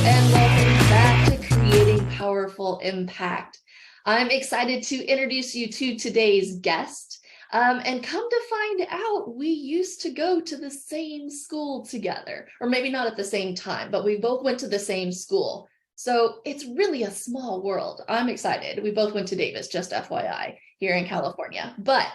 and welcome back to Creating Powerful Impact. I'm excited to introduce you to today's guest. And come to find out, we used to go to the same school together, or maybe not at the same time, but we both went to the same school. So it's really a small world. I'm excited. We both went to Davis, just FYI, here in California. But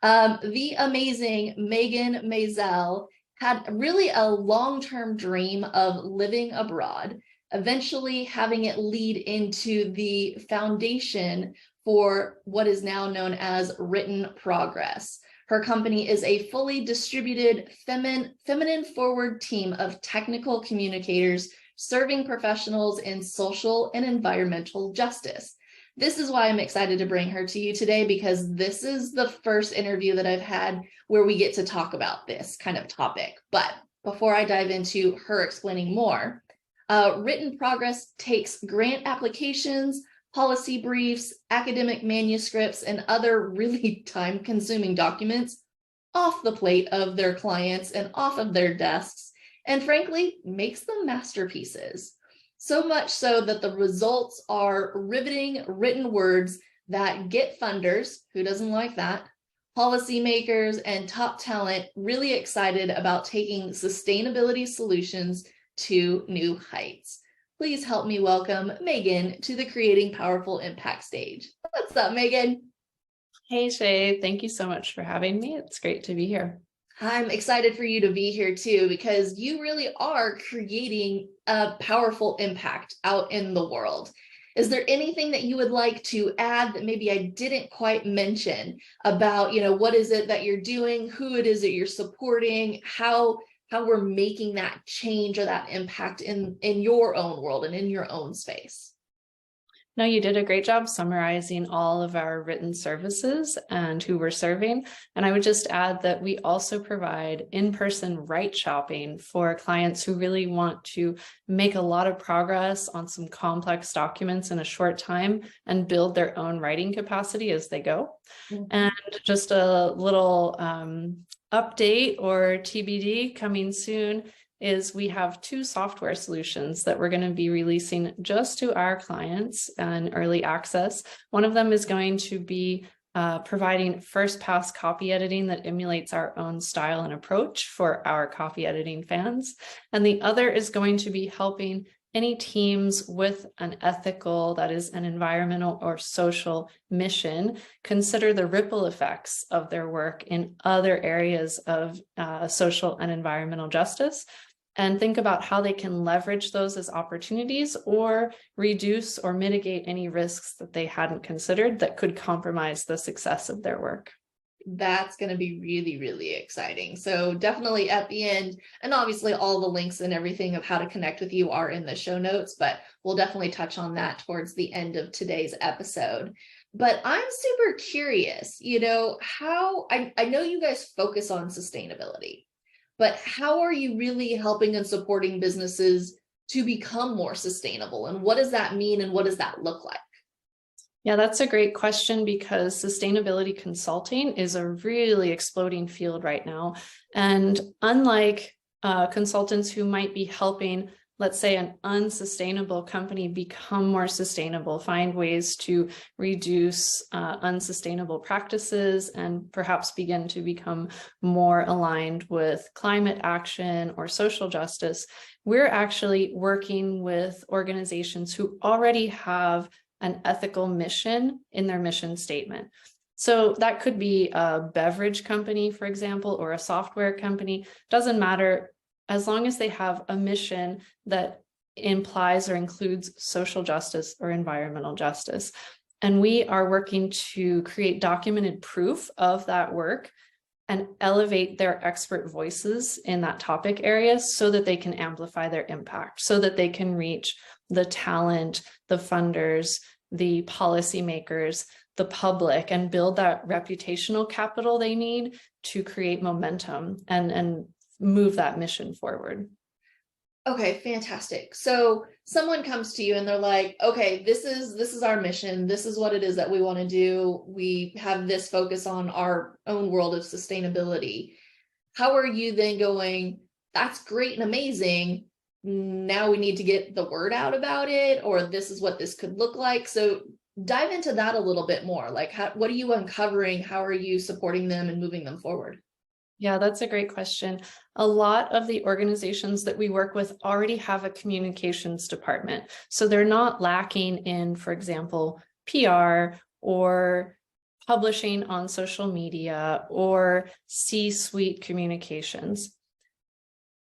the amazing Megan Mayzelle had really a long-term dream of living abroad, eventually having it lead into the foundation for what is now known as Written Progress. Her company is a fully distributed feminine forward team of technical communicators serving professionals in social and environmental justice. This is why I'm excited to bring her to you today, because this is the first interview that I've had where we get to talk about this kind of topic. But before I dive into her explaining more, Written Progress takes grant applications, policy briefs, academic manuscripts, and other really time-consuming documents off the plate of their clients and off of their desks, and frankly, makes them masterpieces. So much so that the results are riveting written words that get funders, who doesn't like that, policymakers, and top talent really excited about taking sustainability solutions to new heights. Please help me welcome Megan to the Creating Powerful Impact stage. What's up, Megan? Hey, Shay. Thank you so much for having me. It's great to be here. I'm excited for you to be here too, because you really are creating a powerful impact out in the world. Is there anything that you would like to add that maybe I didn't quite mention about, what is it that you're doing, who it is that you're supporting, how we're making that change or that impact in your own world and in your own space? No, you did a great job summarizing all of our written services and who we're serving. And I would just add that we also provide in-person write shopping for clients who really want to make a lot of progress on some complex documents in a short time and build their own writing capacity as they go. Mm-hmm. And just a little update or TBD coming soon is we have 2 software solutions that we're going to be releasing just to our clients in early access. One of them is going to be providing first pass copy editing that emulates our own style and approach for our copy editing fans. And the other is going to be helping any teams with an ethical, that is an environmental or social mission, consider the ripple effects of their work in other areas of social and environmental justice, and think about how they can leverage those as opportunities or reduce or mitigate any risks that they hadn't considered that could compromise the success of their work. That's going to be really, really exciting. So definitely at the end, and obviously all the links and everything of how to connect with you are in the show notes, but we'll definitely touch on that towards the end of today's episode. But I'm super curious, how I know you guys focus on sustainability, but how are you really helping and supporting businesses to become more sustainable? And what does that mean? And what does that look like? Yeah, that's a great question, because sustainability consulting is a really exploding field right now. And unlike consultants who might be helping, let's say, an unsustainable company become more sustainable, find ways to reduce unsustainable practices and perhaps begin to become more aligned with climate action or social justice, we're actually working with organizations who already have an ethical mission in their mission statement. So that could be a beverage company, for example, or a software company. Doesn't matter, as long as they have a mission that implies or includes social justice or environmental justice. And we are working to create documented proof of that work and elevate their expert voices in that topic area so that they can amplify their impact, so that they can reach the talent, the funders, the policymakers, the public, and build that reputational capital they need to create momentum and move that mission forward. Okay, fantastic. So someone comes to you and they're like, okay, this is our mission. This is what it is that we want to do. We have this focus on our own world of sustainability. How are you then going, that's great and amazing, now we need to get the word out about it, or this is what this could look like. So dive into that a little bit more. Like, what are you uncovering? How are you supporting them and moving them forward? Yeah, that's a great question. A lot of the organizations that we work with already have a communications department. So they're not lacking in, for example, PR or publishing on social media or C-suite communications.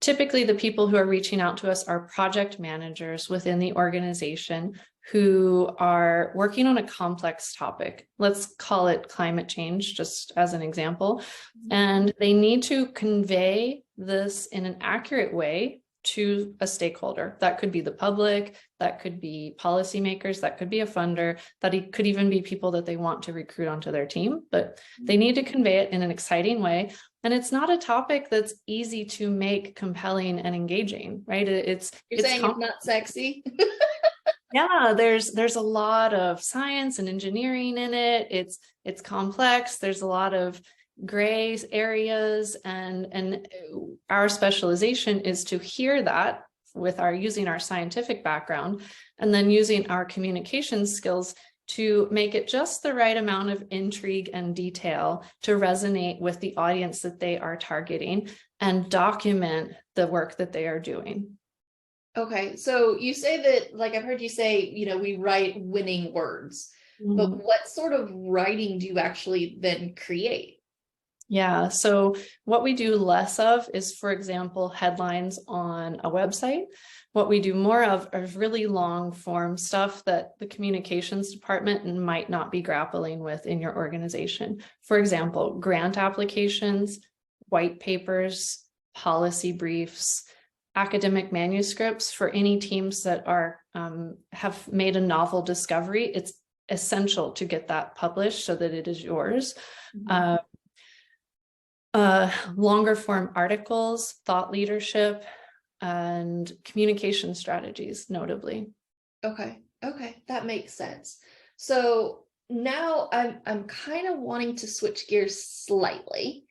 Typically, the people who are reaching out to us are project managers within the organization who are working on a complex topic. Let's call it climate change, just as an example. And they need to convey this in an accurate way to a stakeholder. That could be the public, that could be policymakers, that could be a funder, that could even be people that they want to recruit onto their team, but they need to convey it in an exciting way. And it's not a topic that's easy to make compelling and engaging, right? You're saying it's not sexy? Yeah, there's a lot of science and engineering in it. It's complex. There's a lot of gray areas, and our specialization is to hear that with using our scientific background, and then using our communication skills to make it just the right amount of intrigue and detail to resonate with the audience that they are targeting and document the work that they are doing. Okay, so you say that, like I've heard you say, we write winning words, but what sort of writing do you actually then create? Yeah, so what we do less of is, for example, headlines on a website. What we do more of is really long form stuff that the communications department might not be grappling with in your organization. For example, grant applications, white papers, policy briefs, academic manuscripts for any teams that have made a novel discovery. It's essential to get that published so that it is yours. Longer form articles, thought leadership, and communication strategies, notably. Okay, that makes sense. So now I'm kind of wanting to switch gears slightly.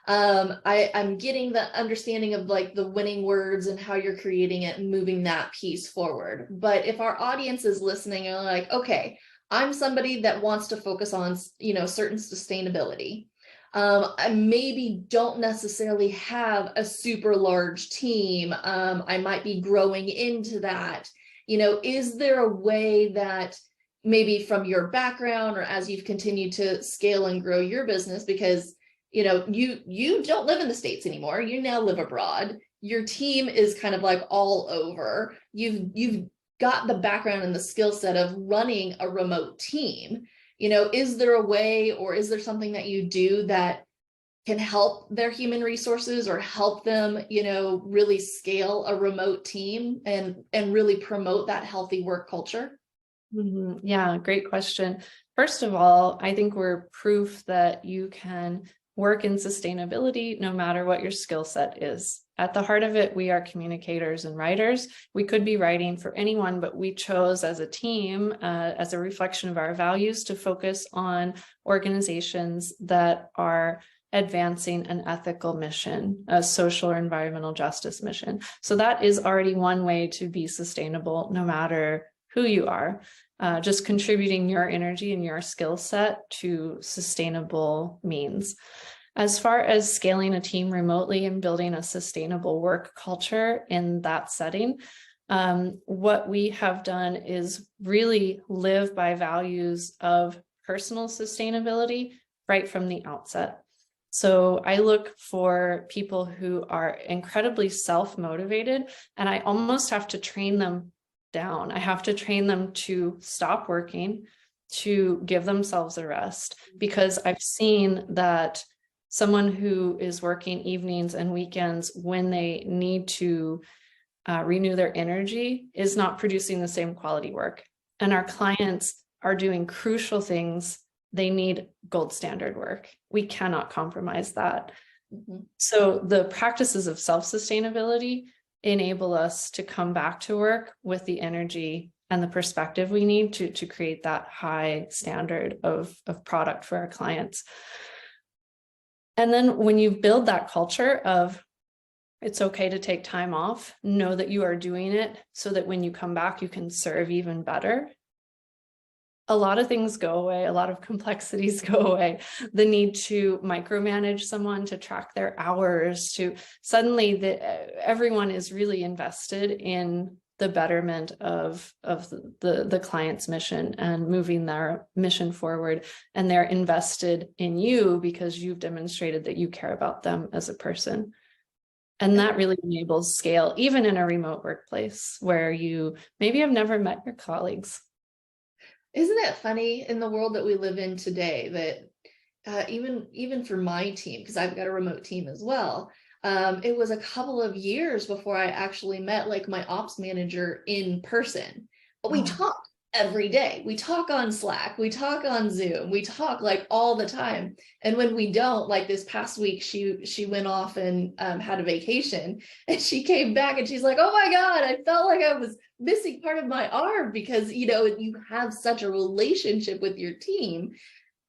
I'm getting the understanding of like the winning words and how you're creating it and moving that piece forward. But if our audience is listening and like, okay, I'm somebody that wants to focus on, certain sustainability. I maybe don't necessarily have a super large team. I might be growing into that. Is there a way that maybe from your background or as you've continued to scale and grow your business, because you don't live in the States anymore, you now live abroad, your team is kind of like all over, you've got the background and the skill set of running a remote team, is there a way, or is there something that you do that can help their human resources or help them, really scale a remote team and really promote that healthy work culture? Yeah, great question. First of all, I think we're proof that you can work in sustainability no matter what your skill set is. At the heart of it, we are communicators and writers. We could be writing for anyone, but we chose as a team, as a reflection of our values, to focus on organizations that are advancing an ethical mission, a social or environmental justice mission. So that is already one way to be sustainable, no matter who you are, just contributing your energy and your skill set to sustainable means. As far as scaling a team remotely and building a sustainable work culture in that setting, what we have done is really live by values of personal sustainability right from the outset. So I look for people who are incredibly self-motivated, and I almost have to train them down. I have to train them to stop working, to give themselves a rest, because I've seen that someone who is working evenings and weekends when they need to renew their energy is not producing the same quality work. And our clients are doing crucial things. They need gold standard work. We cannot compromise that. So the practices of self-sustainability enable us to come back to work with the energy and the perspective we need to create that high standard of product for our clients. And then when you build that culture of It's okay to take time off. Know that you are doing it so that when you come back, you can serve even better. A lot of things go away, a lot of complexities go away. The need to micromanage someone, to track their hours, to suddenly everyone is really invested in the betterment of the client's mission and moving their mission forward. And they're invested in you because you've demonstrated that you care about them as a person. And that really enables scale, even in a remote workplace where you maybe have never met your colleagues. Isn't it funny in the world that we live in today that even for my team, because I've got a remote team as well, it was a couple of years before I actually met like my ops manager in person. But we talk every day. We talk on Slack, we talk on Zoom, we talk like all the time. And when we don't, like this past week, she went off and had a vacation, and she came back and she's like, oh my God, I felt like I was missing part of my arm, because you have such a relationship with your team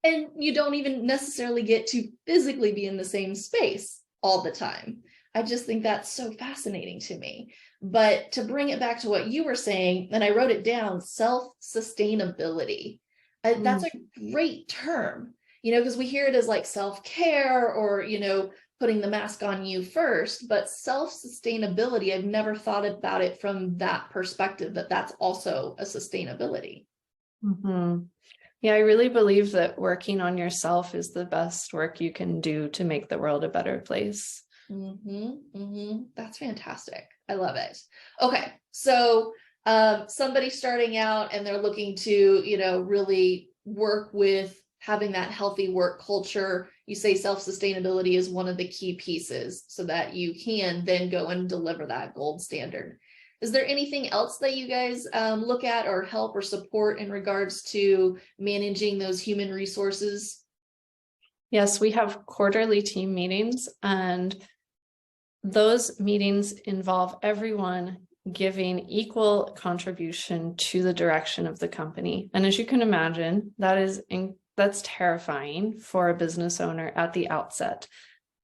and you don't even necessarily get to physically be in the same space all the time. I just think that's so fascinating to me. But to bring it back to what you were saying, and I wrote it down, self-sustainability. That's a great term, because we hear it as like self-care or, putting the mask on you first, but self-sustainability, I've never thought about it from that perspective, that that's also a sustainability. Mm-hmm. Yeah, I really believe that working on yourself is the best work you can do to make the world a better place. That's fantastic. I love it. Okay, so somebody starting out and they're looking to, really work with having that healthy work culture. You say self-sustainability is one of the key pieces so that you can then go and deliver that gold standard. Is there anything else that you guys look at or help or support in regards to managing those human resources? Yes, we have quarterly team meetings, and those meetings involve everyone giving equal contribution to the direction of the company. And as you can imagine, that's terrifying for a business owner at the outset.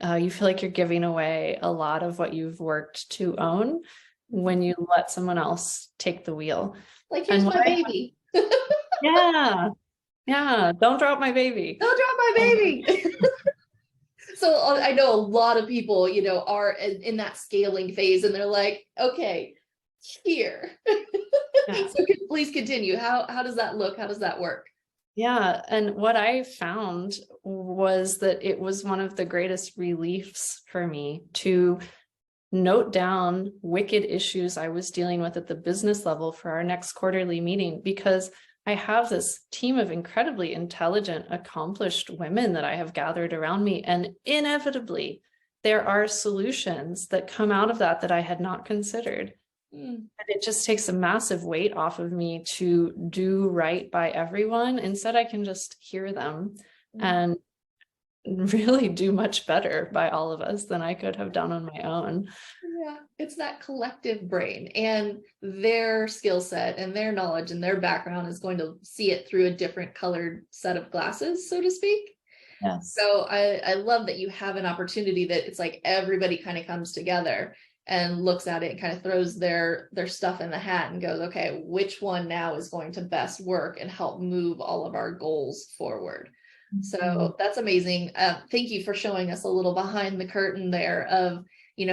You feel like you're giving away a lot of what you've worked to own when you let someone else take the wheel. Like, here's my baby. Yeah. Don't drop my baby. Don't drop my baby. So I know a lot of people, are in that scaling phase, and they're like, okay, here. Yeah. So please continue. How does that look? How does that work? Yeah. And what I found was that it was one of the greatest reliefs for me to note down wicked issues I was dealing with at the business level for our next quarterly meeting, because I have this team of incredibly intelligent, accomplished women that I have gathered around me. And inevitably, there are solutions that come out of that I had not considered. And it just takes a massive weight off of me to do right by everyone. Instead, I can just hear them and really do much better by all of us than I could have done on my own. Yeah, it's that collective brain, and their skill set and their knowledge and their background is going to see it through a different colored set of glasses, so to speak. Yes. So I love that you have an opportunity that it's like everybody kind of comes together and looks at it and kind of throws their stuff in the hat and goes, okay, which one now is going to best work and help move all of our goals forward. So that's amazing. Thank you for showing us a little behind the curtain there of,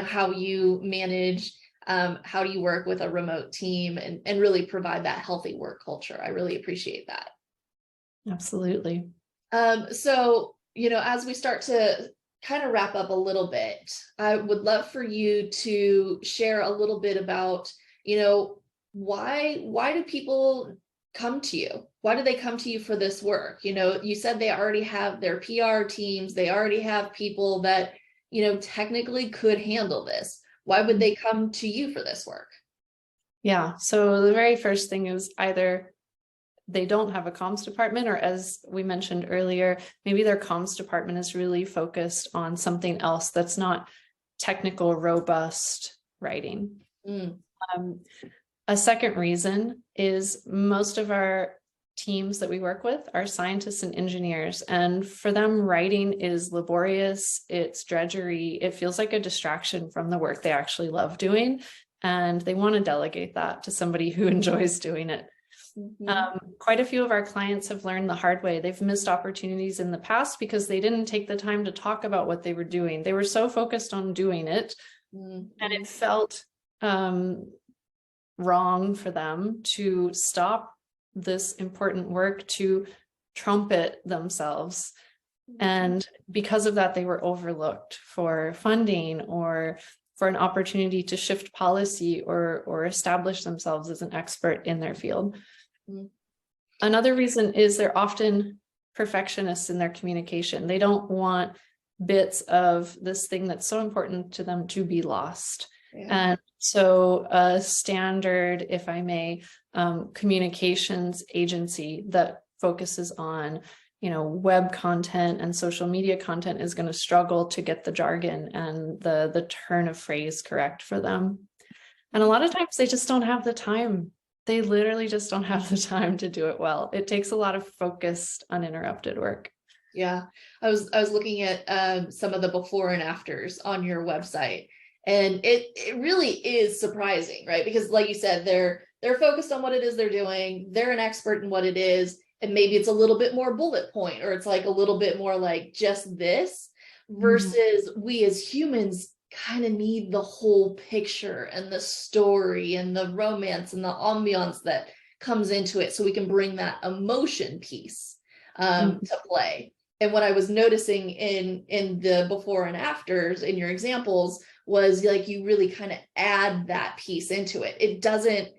how you manage, how do you work with a remote team and really provide that healthy work culture. I really appreciate that. Absolutely. So, as we start to kind of wrap up a little bit, I would love for you to share a little bit about, why do people come to you? Why do they come to you for this work? You said they already have their PR teams, they already have people that, technically could handle this. Why would they come to you for this work? Yeah, so the very first thing is either they don't have a comms department, or as we mentioned earlier, maybe their comms department is really focused on something else that's not technical, robust writing. A second reason is most of our teams that we work with are scientists and engineers. And for them, writing is laborious, it's drudgery, it feels like a distraction from the work they actually love doing. And they want to delegate that to somebody who enjoys doing it. Quite a few of our clients have learned the hard way. They've missed opportunities in the past because they didn't take the time to talk about what they were doing. They were so focused on doing it, and it felt wrong for them to stop this important work to trumpet themselves. And because of that, they were overlooked for funding or for an opportunity to shift policy or establish themselves as an expert in their field. Another reason is they're often perfectionists in their communication. They don't want bits of this thing that's so important to them to be lost. And so a standard, if I may, communications agency that focuses on, web content and social media content is going to struggle to get the jargon and the turn of phrase correct for them. And a lot of times they just don't have the time. They literally just don't have the time to do it well. It takes a lot of focused, uninterrupted work. Yeah, I was looking at some of the before and afters on your website, and it really is surprising, right? Because like you said, they're focused on what it is they're doing. They're an expert in what it is, and maybe it's a little bit more bullet point, or it's like a little bit more like just this, versus we as humans kind of need the whole picture and the story and the romance and the ambiance that comes into it, so we can bring that emotion piece to play. And what I was noticing in the before and afters in your examples was like you really kind of add that piece into it. It doesn't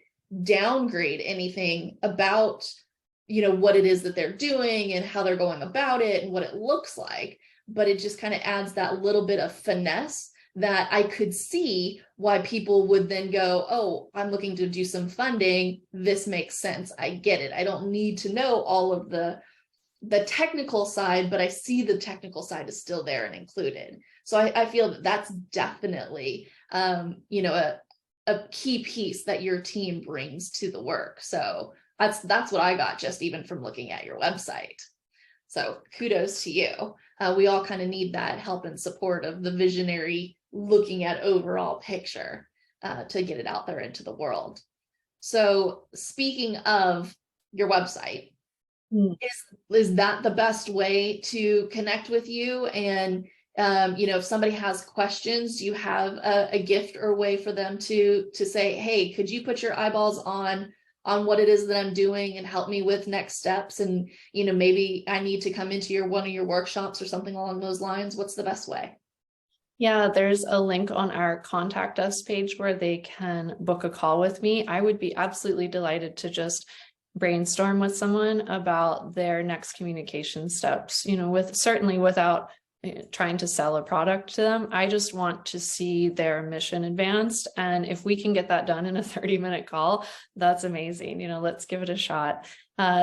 downgrade anything about what it is that they're doing and how they're going about it and what it looks like, but it just kind of adds that little bit of finesse that I could see why people would then go, oh, I'm looking to do some funding. This makes sense. I get it. I don't need to know all of the technical side, but I see the technical side is still there and included. So I feel that that's definitely, a key piece that your team brings to the work. So that's what I got just even from looking at your website. So kudos to you. We all kind of need that help and support of the visionary looking at overall picture to get it out there into the world. So speaking of your website, is that the best way to connect with you? And if somebody has questions, do you have a gift or way for them to say, hey, could you put your eyeballs on what it is that I'm doing and help me with next steps? And maybe I need to come into one of your workshops or something along those lines. What's the best way? Yeah, there's a link on our contact us page where they can book a call with me. I would be absolutely delighted to just brainstorm with someone about their next communication steps, certainly without trying to sell a product to them. I just want to see their mission advanced. And if we can get that done in a 30-minute call, that's amazing. Let's give it a shot.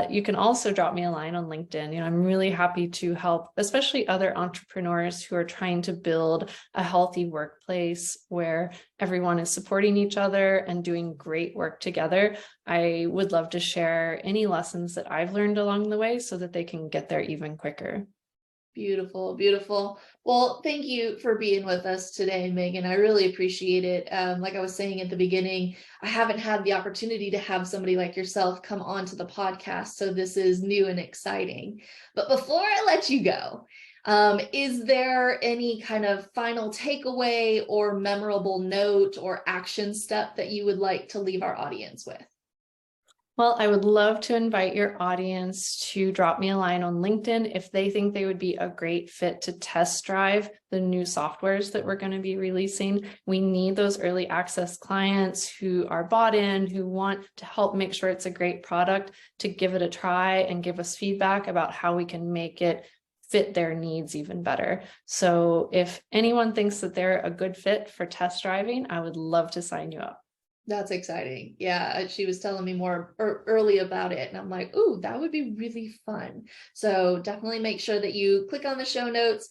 You can also drop me a line on LinkedIn. I'm really happy to help, especially other entrepreneurs who are trying to build a healthy workplace where everyone is supporting each other and doing great work together. I would love to share any lessons that I've learned along the way so that they can get there even quicker. Beautiful, beautiful. Well, thank you for being with us today, Megan. I really appreciate it. Like I was saying at the beginning, I haven't had the opportunity to have somebody like yourself come onto the podcast, so this is new and exciting. But before I let you go, is there any kind of final takeaway or memorable note or action step that you would like to leave our audience with? Well, I would love to invite your audience to drop me a line on LinkedIn if they think they would be a great fit to test drive the new softwares that we're going to be releasing. We need those early access clients who are bought in, who want to help make sure it's a great product, to give it a try and give us feedback about how we can make it fit their needs even better. So if anyone thinks that they're a good fit for test driving, I would love to sign you up. That's exciting. Yeah, she was telling me more early about it, and I'm like, ooh, that would be really fun. So definitely make sure that you click on the show notes,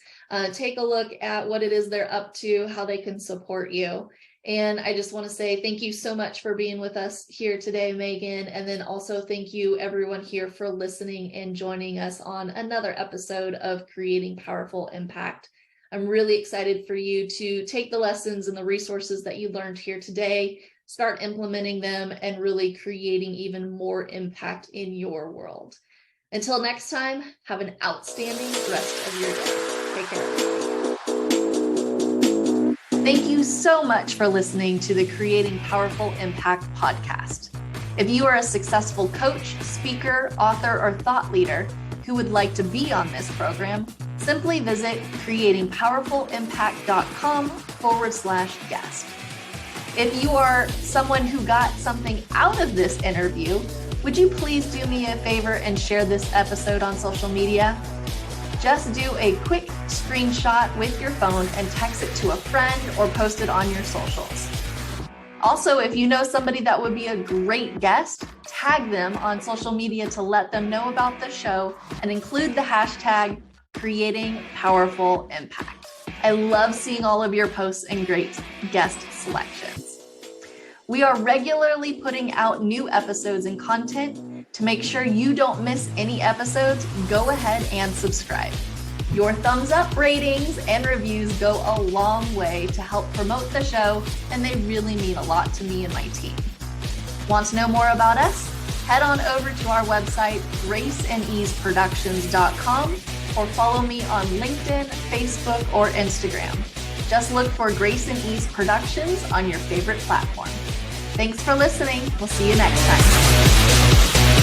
take a look at what it is they're up to, how they can support you. And I just want to say thank you so much for being with us here today, Megan. And then also thank you everyone here for listening and joining us on another episode of Creating Powerful Impact. I'm really excited for you to take the lessons and the resources that you learned here today, start implementing them, and really creating even more impact in your world. Until next time, have an outstanding rest of your day. Take care. Thank you so much for listening to the Creating Powerful Impact podcast. If you are a successful coach, speaker, author, or thought leader who would like to be on this program, simply visit creatingpowerfulimpact.com/guest. If you are someone who got something out of this interview, would you please do me a favor and share this episode on social media? Just do a quick screenshot with your phone and text it to a friend or post it on your socials. Also, if you know somebody that would be a great guest, tag them on social media to let them know about the show and include the hashtag Creating Powerful Impact. I love seeing all of your posts and great guest selections. We are regularly putting out new episodes and content. To make sure you don't miss any episodes, go ahead and subscribe. Your thumbs up, ratings, and reviews go a long way to help promote the show, and they really mean a lot to me and my team. Want to know more about us? Head on over to our website, graceandeaseproductions.com, or follow me on LinkedIn, Facebook, or Instagram. Just look for Grace and Ease Productions on your favorite platform. Thanks for listening. We'll see you next time.